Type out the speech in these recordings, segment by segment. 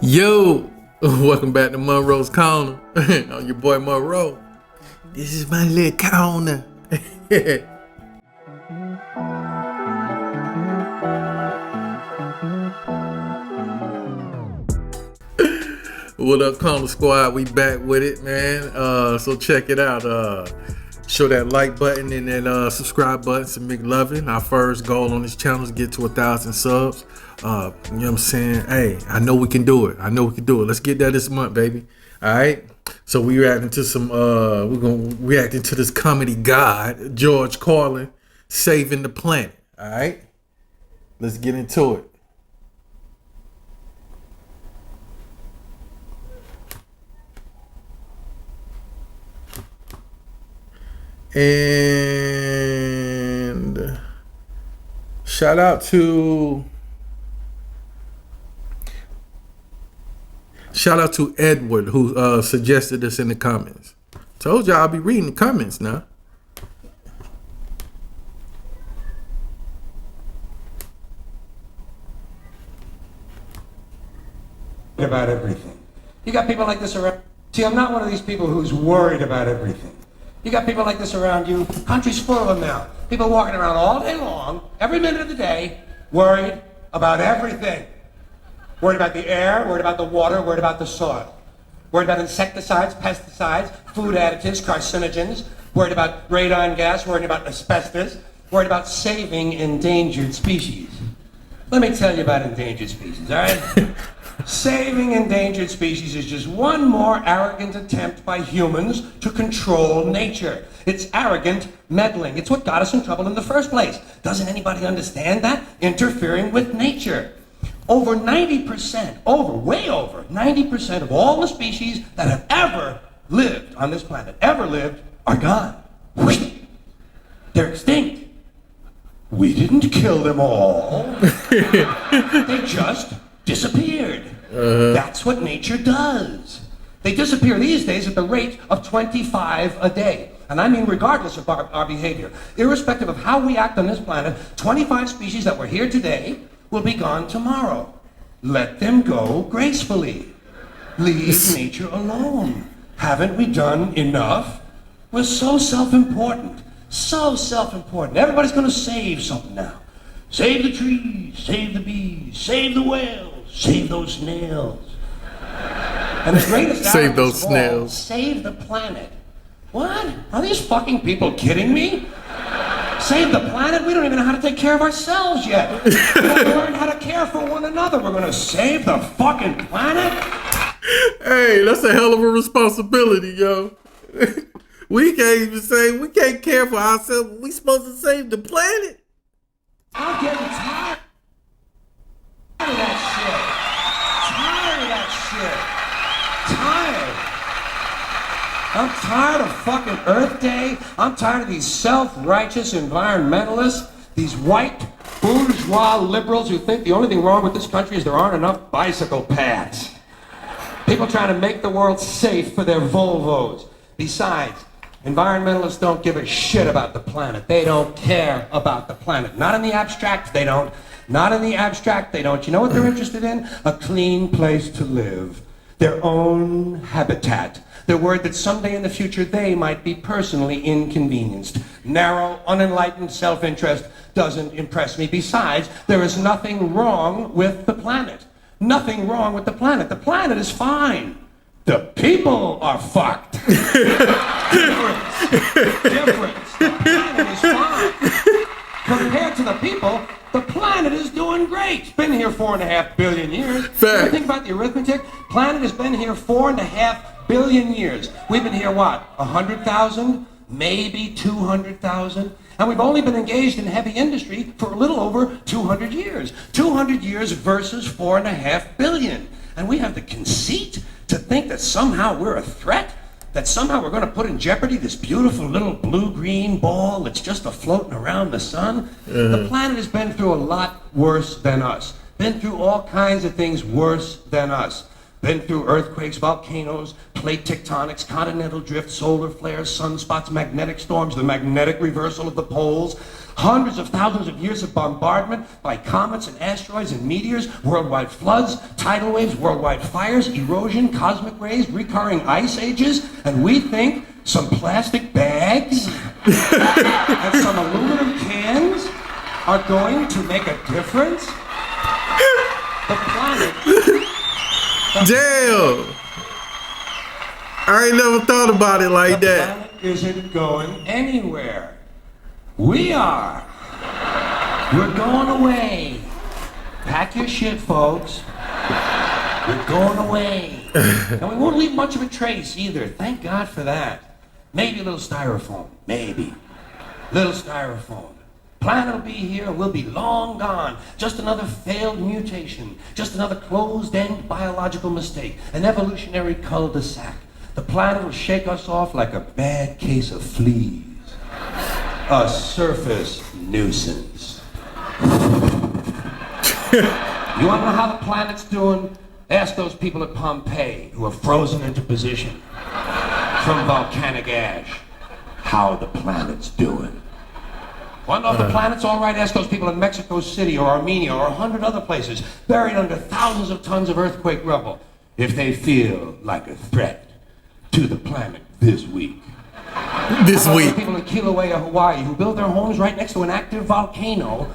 Yo, welcome back to Monroe's Corner. I'm your boy Monroe. This is my little corner. What up, Corner Squad? We back with it, man. So check it out. Show that like button and that subscribe button to McLovin. Our first goal on this channel is to get to 1,000 subs. You know what I'm saying? Hey, I know we can do it. Let's get that this month, baby. All right. So we reacting to some. We're gonna react into this comedy god, George Carlin, saving the planet. All right. Let's get into it. And shout out to Edward, who suggested this in the comments. Told y'all I'll be reading the comments now. About everything. You got people like this around. See, I'm not one of these people who's worried about everything. You got people like this around you. Country's full of them now. People walking around all day long, every minute of the day, worried about everything. Worried about the air, worried about the water, worried about the soil. Worried about insecticides, pesticides, food additives, carcinogens. Worried about radon gas, worried about asbestos. Worried about saving endangered species. Let me tell you about endangered species, all right? Saving endangered species is just one more arrogant attempt by humans to control nature. It's arrogant meddling. It's what got us in trouble in the first place. Doesn't anybody understand that? Interfering with nature. Over 90%, way over 90% of all the species that have ever lived on this planet, are gone. They're extinct. We didn't kill them all. They just disappeared. That's what nature does. They disappear these days at the rate of 25 a day. And I mean regardless of our behavior. Irrespective of how we act on this planet, 25 species that were here today will be gone tomorrow. Let them go gracefully. Leave nature alone. Haven't we done enough? We're so self-important. So self-important. Everybody's going to save something now. Save the trees, save the bees, save the whales, save those snails. And the greatest save those of all, snails. Save the planet. What? Are these fucking people kidding me? Save the planet? We don't even know how to take care of ourselves yet. We don't learn how to care for one another. We're gonna save the fucking planet? Hey, that's a hell of a responsibility, yo. We can't care for ourselves. We supposed to save the planet. I'm getting tired of that shit. I'm tired of fucking Earth Day. I'm tired of these self-righteous environmentalists, these white bourgeois liberals who think the only thing wrong with this country is there aren't enough bicycle paths. People trying to make the world safe for their Volvos. Besides, environmentalists don't give a shit about the planet. They don't care about the planet. Not in the abstract, they don't. Not in the abstract, they don't. You know what they're interested in? A clean place to live. Their own habitat. They're worried that someday in the future they might be personally inconvenienced. Narrow, unenlightened self-interest doesn't impress me. Besides, there is nothing wrong with the planet. Nothing wrong with the planet. The planet is fine. The people are fucked. Difference. The planet is fine. Compared to the people, the planet is doing great. Been here 4.5 billion years. Fact. Think about the arithmetic. Planet has been here 4.5 billion years. We've been here, what, 100,000? Maybe 200,000? And we've only been engaged in heavy industry for a little over 200 years. 200 years versus 4.5 billion. And we have the conceit to think that somehow we're a threat? That somehow we're going to put in jeopardy this beautiful little blue-green ball that's just a-floating around the sun? The planet has been through a lot worse than us. Been through all kinds of things worse than us. Been through earthquakes, volcanoes, plate tectonics, continental drift, solar flares, sunspots, magnetic storms, the magnetic reversal of the poles, Hundreds of thousands of years of bombardment by comets and asteroids and meteors, worldwide floods, tidal waves, worldwide fires, erosion, cosmic rays, recurring ice ages, and we think some plastic bags and some aluminum cans are going to make a difference? The planet... Damn! I ain't never thought about it like that. The planet isn't going anywhere. We are. We're going away. Pack your shit, folks. We're going away. And we won't leave much of a trace either. Thank God for that. Maybe a little styrofoam. Maybe. Little styrofoam. Planet will be here, we'll be long gone. Just another failed mutation. Just another closed-end biological mistake. An evolutionary cul-de-sac. The planet will shake us off like a bad case of fleas. A surface nuisance. You want to know how the planet's doing? Ask those people at Pompeii who are frozen into position from volcanic ash how the planet's doing. Want to know if the planet's all right? Ask those people in Mexico City or Armenia or 100 other places buried under thousands of tons of earthquake rubble if they feel like a threat to the planet this week. This week. People in Kilauea, Hawaii, who build their homes right next to an active volcano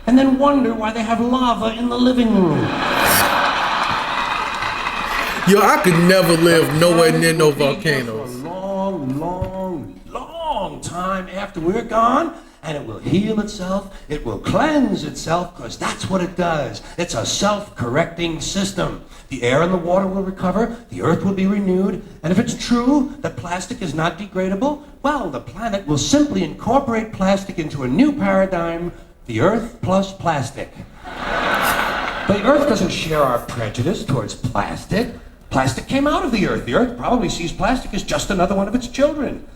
and then wonder why they have lava in the living room. Yo, I could never live nowhere near no volcanoes. For a long time after we're gone, and it will heal itself, it will cleanse itself, because that's what it does. It's a self-correcting system. The air and the water will recover, the earth will be renewed, and if it's true that plastic is not degradable, well, the planet will simply incorporate plastic into a new paradigm, the earth plus plastic. The earth doesn't share our prejudice towards plastic. Plastic came out of the earth. The earth probably sees plastic as just another one of its children.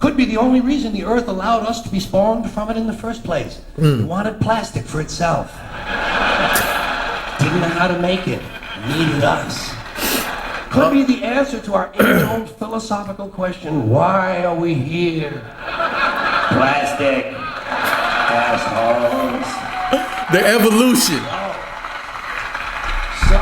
Could be the only reason the earth allowed us to be spawned from it in the first place. It wanted plastic for itself. Didn't know how to make it. Needed us. Could be the answer to our age-old philosophical question, why are we here? Plastic. Assholes. The evolution. So,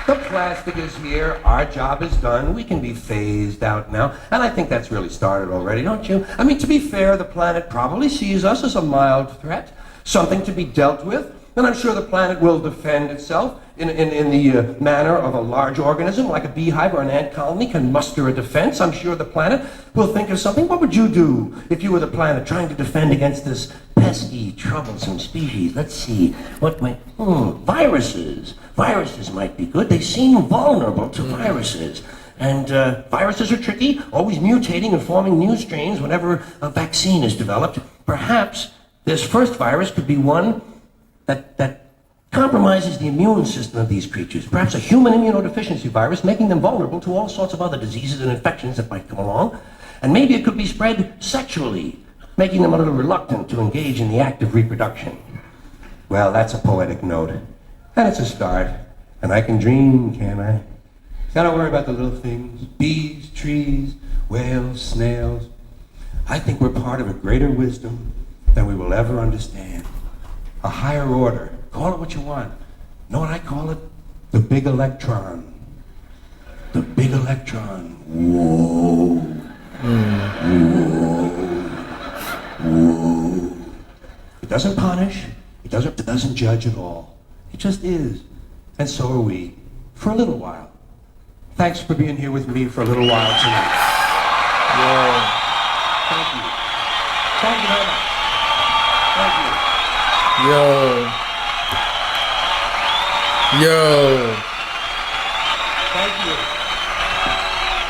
the plastic is here, our job is done, we can be phased out now, and I think that's really started already, don't you? I mean, to be fair, the planet probably sees us as a mild threat, something to be dealt with, and I'm sure the planet will defend itself in the manner of a large organism, like a beehive or an ant colony can muster a defense. I'm sure the planet will think of something. What would you do if you were the planet trying to defend against this pesky, troublesome species? Let's see, what might, viruses. Viruses might be good. They seem vulnerable to viruses. And viruses are tricky, always mutating and forming new strains whenever a vaccine is developed. Perhaps this first virus could be one that compromises the immune system of these creatures. Perhaps a human immunodeficiency virus, making them vulnerable to all sorts of other diseases and infections that might come along. And maybe it could be spread sexually, making them a little reluctant to engage in the act of reproduction. Well, that's a poetic note. And it's a start. And I can dream, can't I? So I don't worry about the little things. Bees, trees, whales, snails. I think we're part of a greater wisdom than we will ever understand. A higher order. Call it what you want. Know what I call it? The big electron. The big electron. Whoa. Whoa. Whoa. It doesn't punish. It doesn't judge at all. It just is. And so are we. For a little while. Thanks for being here with me for a little while tonight. Yo. Thank you. Thank you very much. Thank you. Yo. Thank you.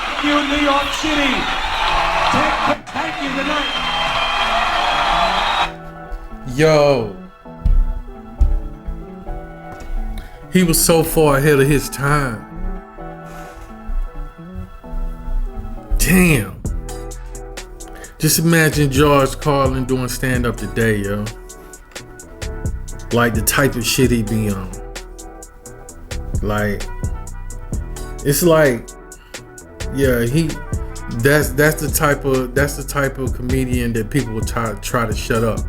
Thank you, New York City. Thank you. Good night. Yo. He was so far ahead of his time. Damn. Just imagine George Carlin doing stand-up today, yo. Like the type of shit he be on. Like, it's like, yeah, that's the type of comedian that people will try to shut up.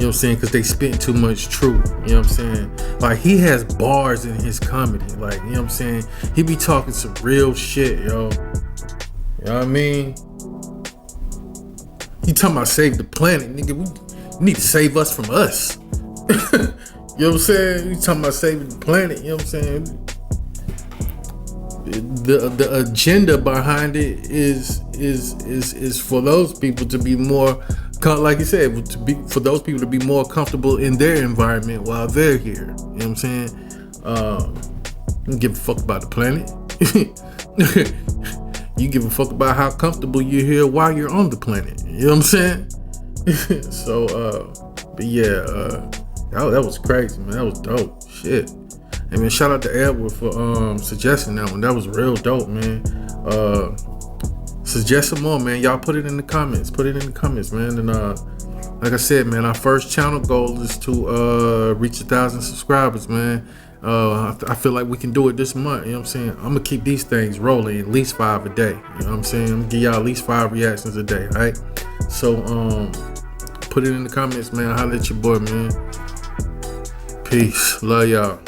You know what I'm saying? Because they spit too much truth. You know what I'm saying? Like, he has bars in his comedy. Like, you know what I'm saying? He be talking some real shit, yo. You know what I mean? He talking about save the planet, nigga. We need to save us from us. You know what I'm saying? He talking about saving the planet. You know what I'm saying? The agenda behind it is for those people to be more, like you said, for those people to be more comfortable in their environment while they're here. You know what I'm saying? You give a fuck about the planet. You give a fuck about how comfortable you're here while you're on the planet. You know what I'm saying? So, but yeah, that was crazy, man. That was dope. Shit. And man, shout out to Edward for suggesting that one. That was real dope, man. Suggest some more, man. Y'all put it in the comments. Put it in the comments, man. And like I said, man, our first channel goal is to reach 1,000 subscribers, man. I feel like we can do it this month. You know what I'm saying? I'm gonna keep these things rolling, at least 5 a day. You know what I'm saying? I'm gonna give y'all at least 5 reactions a day, right? So put it in the comments, man. Holla at your boy, man. Peace. Love y'all.